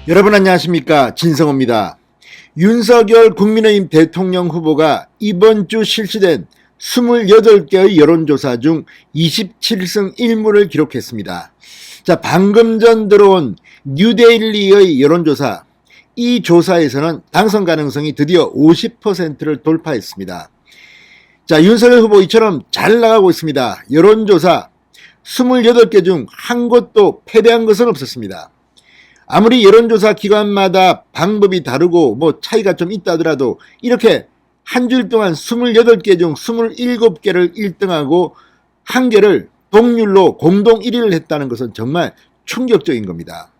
여러분 안녕하십니까, 진성호입니다. 윤석열 국민의힘 대통령 후보가 이번 주 실시된 28개의 여론조사 중 27승 1무를 기록했습니다. 자, 방금 전 들어온 뉴데일리의 여론조사, 이 조사에서는 당선 가능성이 드디어 50%를 돌파했습니다. 자, 윤석열 후보 이처럼 잘 나가고 있습니다. 여론조사 28개 중 한 곳도 패배한 것은 없었습니다. 아무리 여론조사 기관마다 방법이 다르고 차이가 좀 있다 하더라도 이렇게 한 줄 동안 28개 중 27개를 1등하고 한 개를 동률로 공동 1위를 했다는 것은 정말 충격적인 겁니다.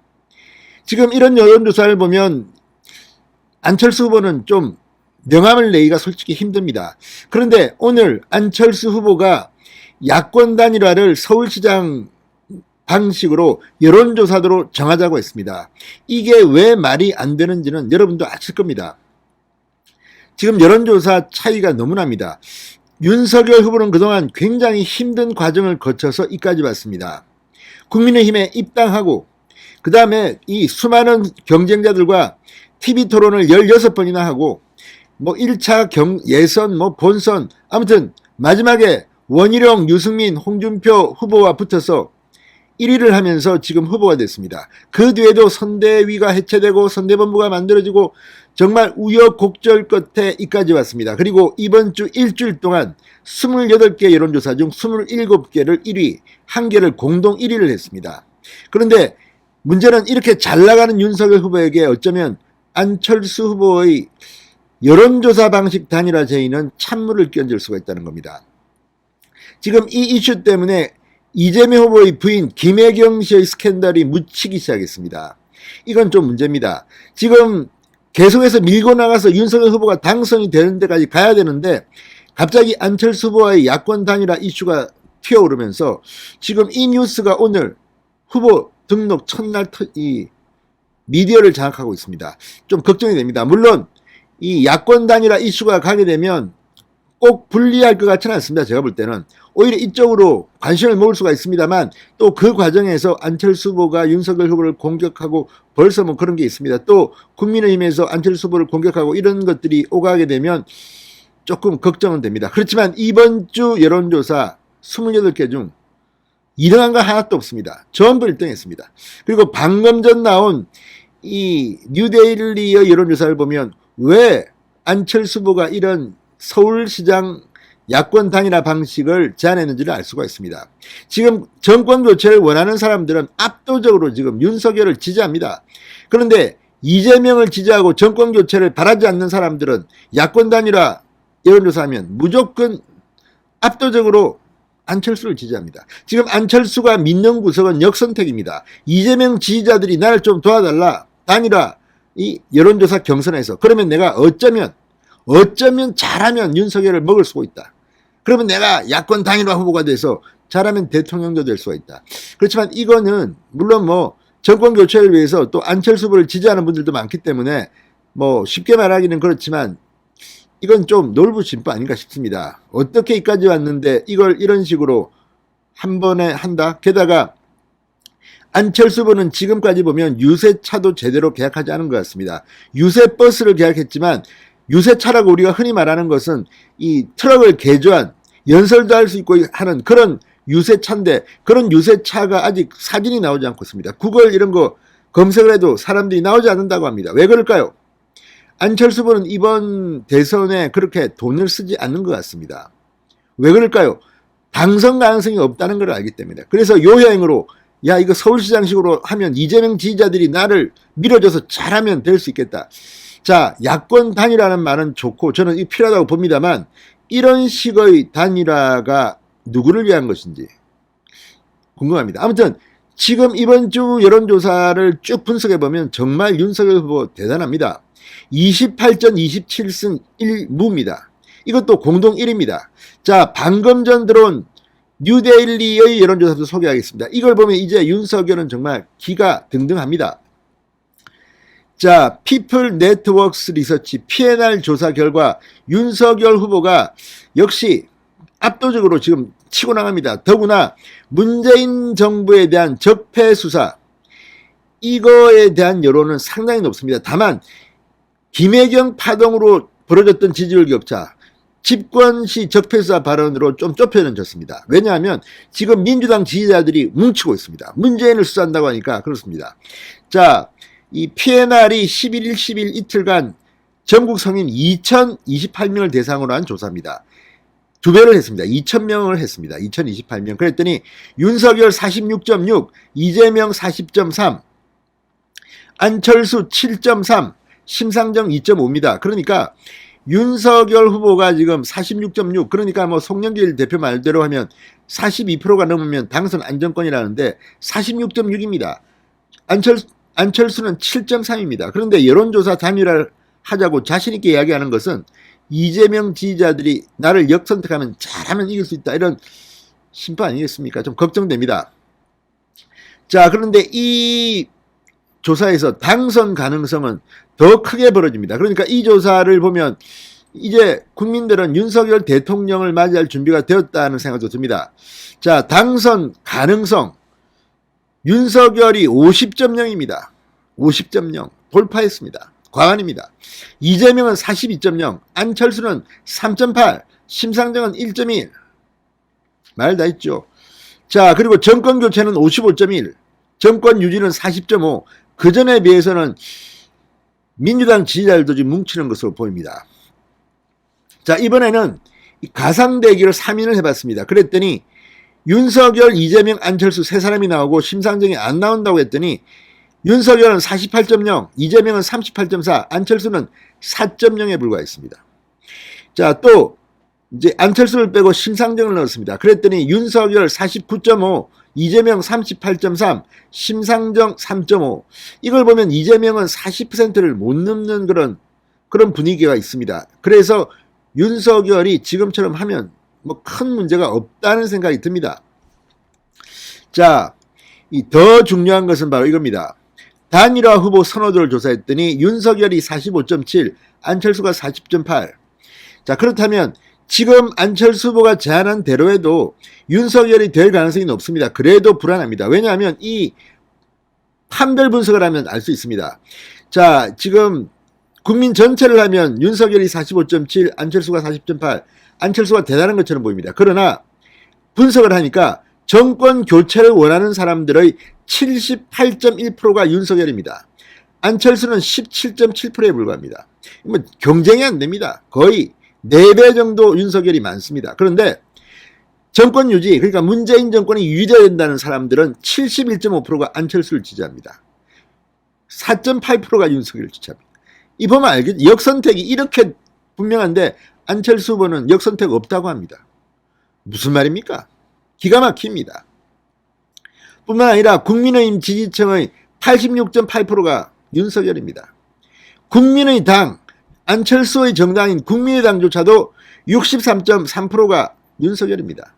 지금 이런 여론조사를 보면 안철수 후보는 좀 명함을 내기가 솔직히 힘듭니다. 그런데 오늘 안철수 후보가 야권 단일화를 서울시장 방식으로 여론조사로 정하자고 했습니다. 이게 왜 말이 안 되는지는 여러분도 아실 겁니다. 지금 여론조사 차이가 너무 납니다. 윤석열 후보는 그동안 굉장히 힘든 과정을 거쳐서 이까지 왔습니다. 국민의힘에 입당하고 그 다음에 이 수많은 경쟁자들과 TV토론을 16번이나 하고 1차 예선 본선 아무튼 마지막에 원희룡, 유승민, 홍준표 후보와 붙어서 1위를 하면서 지금 후보가 됐습니다. 그 뒤에도 선대위가 해체되고 선대본부가 만들어지고 정말 우여곡절 끝에 이까지 왔습니다. 그리고 이번 주 일주일 동안 28개 여론조사 중 27개를 1위, 한 개를 공동 1위를 했습니다. 그런데 문제는 이렇게 잘 나가는 윤석열 후보에게 어쩌면 안철수 후보의 여론조사 방식 단일화 제의는 찬물을 끼얹을 수가 있다는 겁니다. 지금 이 이슈 때문에 이재명 후보의 부인 김혜경 씨의 스캔들이 묻히기 시작했습니다. 이건 좀 문제입니다. 지금 계속해서 밀고 나가서 윤석열 후보가 당선이 되는 데까지 가야 되는데 갑자기 안철수 후보와의 야권 단일화 이슈가 튀어오르면서 지금 이 뉴스가 오늘 후보 등록 첫날 이 미디어를 장악하고 있습니다. 좀 걱정이 됩니다. 물론 이 야권 단일화 이슈가 가게 되면 꼭 불리할 것 같지는 않습니다. 제가 볼 때는 오히려 이쪽으로 관심을 모을 수가 있습니다만 또 그 과정에서 안철수 후보가 윤석열 후보를 공격하고 벌써 그런 게 있습니다. 또 국민의힘에서 안철수 후보를 공격하고 이런 것들이 오가게 되면 조금 걱정은 됩니다. 그렇지만 이번 주 여론조사 28개 중 2등한 거 하나도 없습니다. 전부 1등했습니다. 그리고 방금 전 나온 이 뉴데일리의 여론조사를 보면 왜 안철수 후보가 이런 서울시장 야권 단일화 방식을 제안했는지를 알 수가 있습니다. 지금 정권 교체를 원하는 사람들은 압도적으로 지금 윤석열을 지지합니다. 그런데 이재명을 지지하고 정권 교체를 바라지 않는 사람들은 야권 단일화 여론조사하면 무조건 압도적으로 안철수를 지지합니다. 지금 안철수가 믿는 구석은 역선택입니다. 이재명 지지자들이 나를 좀 도와달라. 단일화 이 여론조사 경선에서. 그러면 내가 어쩌면 잘하면 윤석열을 먹을 수가 있다. 그러면 내가 야권 단일화 후보가 돼서 잘하면 대통령도 될 수가 있다. 그렇지만 이거는 물론 정권 교체를 위해서 또 안철수 후보를 지지하는 분들도 많기 때문에 쉽게 말하기는 그렇지만 이건 좀 놀부심부 아닌가 싶습니다. 어떻게 이까지 왔는데 이걸 이런 식으로 한 번에 한다? 게다가 안철수 후보는 지금까지 보면 유세차도 제대로 계약하지 않은 것 같습니다. 유세버스를 계약했지만 유세차라고 우리가 흔히 말하는 것은 이 트럭을 개조한 연설도 할 수 있고 하는 그런 유세차인데 그런 유세차가 아직 사진이 나오지 않고 있습니다. 구글 이런 거 검색을 해도 사람들이 나오지 않는다고 합니다. 왜 그럴까요? 안철수 후보는 이번 대선에 그렇게 돈을 쓰지 않는 것 같습니다. 왜 그럴까요? 당선 가능성이 없다는 걸 알기 때문에. 그래서 요여행으로 야 이거 서울시장식으로 하면 이재명 지지자들이 나를 밀어줘서 잘하면 될 수 있겠다. 자, 야권 단일화라는 말은 좋고 저는 이 필요하다고 봅니다만 이런 식의 단일화가 누구를 위한 것인지 궁금합니다. 아무튼 지금 이번 주 여론조사를 쭉 분석해보면 정말 윤석열 후보 대단합니다. 28전 27승 1무입니다. 이것도 공동 1위입니다. 자, 방금 전 들어온 뉴데일리의 여론조사도 소개하겠습니다. 이걸 보면 이제 윤석열은 정말 기가 등등합니다. 자, 피플 네트워크스 리서치 PNR 조사 결과 윤석열 후보가 역시 압도적으로 지금 치고 나갑니다. 더구나 문재인 정부에 대한 적폐 수사, 이거에 대한 여론은 상당히 높습니다. 다만 김혜경 파동으로 벌어졌던 지지율 격차, 집권시 적폐수사 발언으로 좀 좁혀졌습니다. 왜냐하면 지금 민주당 지지자들이 뭉치고 있습니다. 문재인을 수사한다고 하니까 그렇습니다. 자, 이 PNR이 11일, 10일 이틀간 전국 성인 2028명을 대상으로 한 조사입니다. 2배를 했습니다. 2000명을 했습니다. 2028명. 그랬더니 윤석열 46.6, 이재명 40.3, 안철수 7.3, 심상정 2.5입니다. 그러니까 윤석열 후보가 지금 46.6, 그러니까 뭐 송영길 대표 말대로 하면 42%가 넘으면 당선 안정권이라는데 46.6입니다. 안철수는 7.3입니다. 그런데 여론조사 단일화를 하자고 자신있게 이야기하는 것은 이재명 지지자들이 나를 역선택하면 잘하면 이길 수 있다, 이런 심판 아니겠습니까? 좀 걱정됩니다. 자, 그런데 이 조사에서 당선 가능성은 더 크게 벌어집니다. 그러니까 이 조사를 보면 이제 국민들은 윤석열 대통령을 맞이할 준비가 되었다는 생각도 듭니다. 자, 당선 가능성 윤석열이 50.0입니다. 50.0 돌파했습니다. 과반입니다. 이재명은 42.0, 안철수는 3.8, 심상정은 1.1. 말 다 했죠. 자, 그리고 정권 교체는 55.1, 정권 유지는 40.5. 그 전에 비해서는 민주당 지지자들도 지금 뭉치는 것으로 보입니다. 자, 이번에는 가상 대결을 3인을 해봤습니다. 그랬더니 윤석열, 이재명, 안철수 세 사람이 나오고 심상정이 안 나온다고 했더니 윤석열은 48.0, 이재명은 38.4, 안철수는 4.0에 불과했습니다. 자, 또 이제 안철수를 빼고 심상정을 넣었습니다. 그랬더니 윤석열 49.5, 이재명 38.3, 심상정 3.5. 이걸 보면 이재명은 40%를 못 넘는 그런 분위기가 있습니다. 그래서 윤석열이 지금처럼 하면 뭐 큰 문제가 없다는 생각이 듭니다. 자, 더 중요한 것은 바로 이겁니다. 단일화 후보 선호도를 조사했더니 윤석열이 45.7, 안철수가 40.8. 자, 그렇다면 지금 안철수 후보가 제안한 대로 해도 윤석열이 될 가능성이 높습니다. 그래도 불안합니다. 왜냐하면 이 판별 분석을 하면 알 수 있습니다. 자, 지금 국민 전체를 하면 윤석열이 45.7, 안철수가 40.8, 안철수가 대단한 것처럼 보입니다. 그러나 분석을 하니까 정권 교체를 원하는 사람들의 78.1%가 윤석열입니다. 안철수는 17.7%에 불과합니다. 뭐 경쟁이 안 됩니다. 거의 4배 정도 윤석열이 많습니다. 그런데 정권 유지, 그러니까 문재인 정권이 유지돼야 된다는 사람들은 71.5%가 안철수를 지지합니다. 4.8%가 윤석열을 지지합니다. 이 보면 알겠죠? 역선택이 이렇게 분명한데 안철수 후보는 역선택 없다고 합니다. 무슨 말입니까? 기가 막힙니다. 뿐만 아니라 국민의힘 지지층의 86.8%가 윤석열입니다. 국민의 당, 안철수의 정당인 국민의당조차도 63.3%가 윤석열입니다.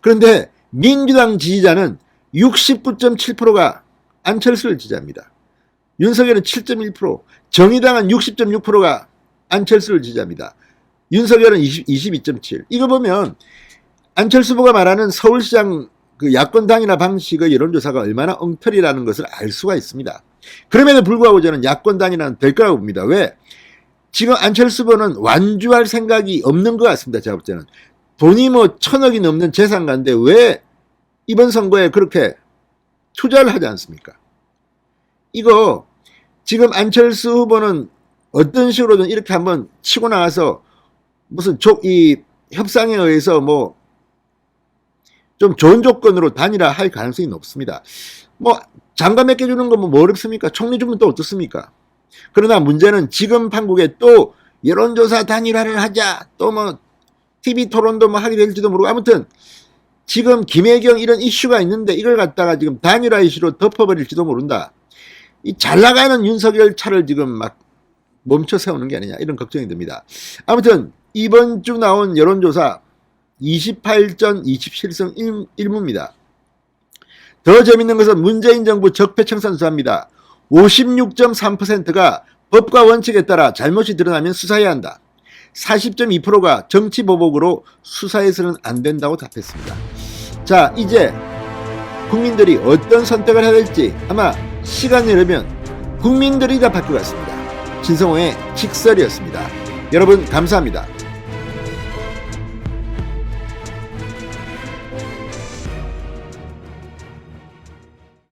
그런데 민주당 지지자는 69.7%가 안철수를 지지합니다. 윤석열은 7.1%, 정의당은 60.6%가 안철수를 지지합니다. 윤석열은 22.7%. 이거 보면 안철수 후보가 말하는 서울시장 그 야권 단일화 방식의 여론조사가 얼마나 엉터리라는 것을 알 수가 있습니다. 그럼에도 불구하고 저는 야권 단일화는 될 거라고 봅니다. 왜? 지금 안철수 후보는 완주할 생각이 없는 것 같습니다. 제가 볼 때는. 돈이 뭐 1,000억이 넘는 재산가인데 왜 이번 선거에 그렇게 투자를 하지 않습니까? 이거 지금 안철수 후보는 어떤 식으로든 이렇게 한번 치고 나가서 무슨 이 협상에 의해서 뭐 좀 좋은 조건으로 단일화 할 가능성이 높습니다. 뭐 장관 몇 개 주는 건 뭐 어렵습니까? 총리 주면 또 어떻습니까? 그러나 문제는 지금 판국에 또 여론조사 단일화를 하자, 또 뭐 TV 토론도 뭐 하게 될지도 모르고, 아무튼 지금 김혜경 이런 이슈가 있는데 이걸 갖다가 지금 단일화 이슈로 덮어버릴지도 모른다. 이 잘 나가는 윤석열 차를 지금 막 멈춰 세우는 게 아니냐, 이런 걱정이 듭니다. 아무튼 이번 주 나온 여론조사 28전 27승 1무입니다. 더 재밌는 것은 문재인 정부 적폐청산 수사입니다. 56.3%가 법과 원칙에 따라 잘못이 드러나면 수사해야 한다. 40.2%가 정치보복으로 수사해서는 안 된다고 답했습니다. 자, 이제 국민들이 어떤 선택을 해야 될지 아마 시간이 흐르면 국민들이 다 바뀌어갔습니다. 진성호의 직설이었습니다. 여러분 감사합니다.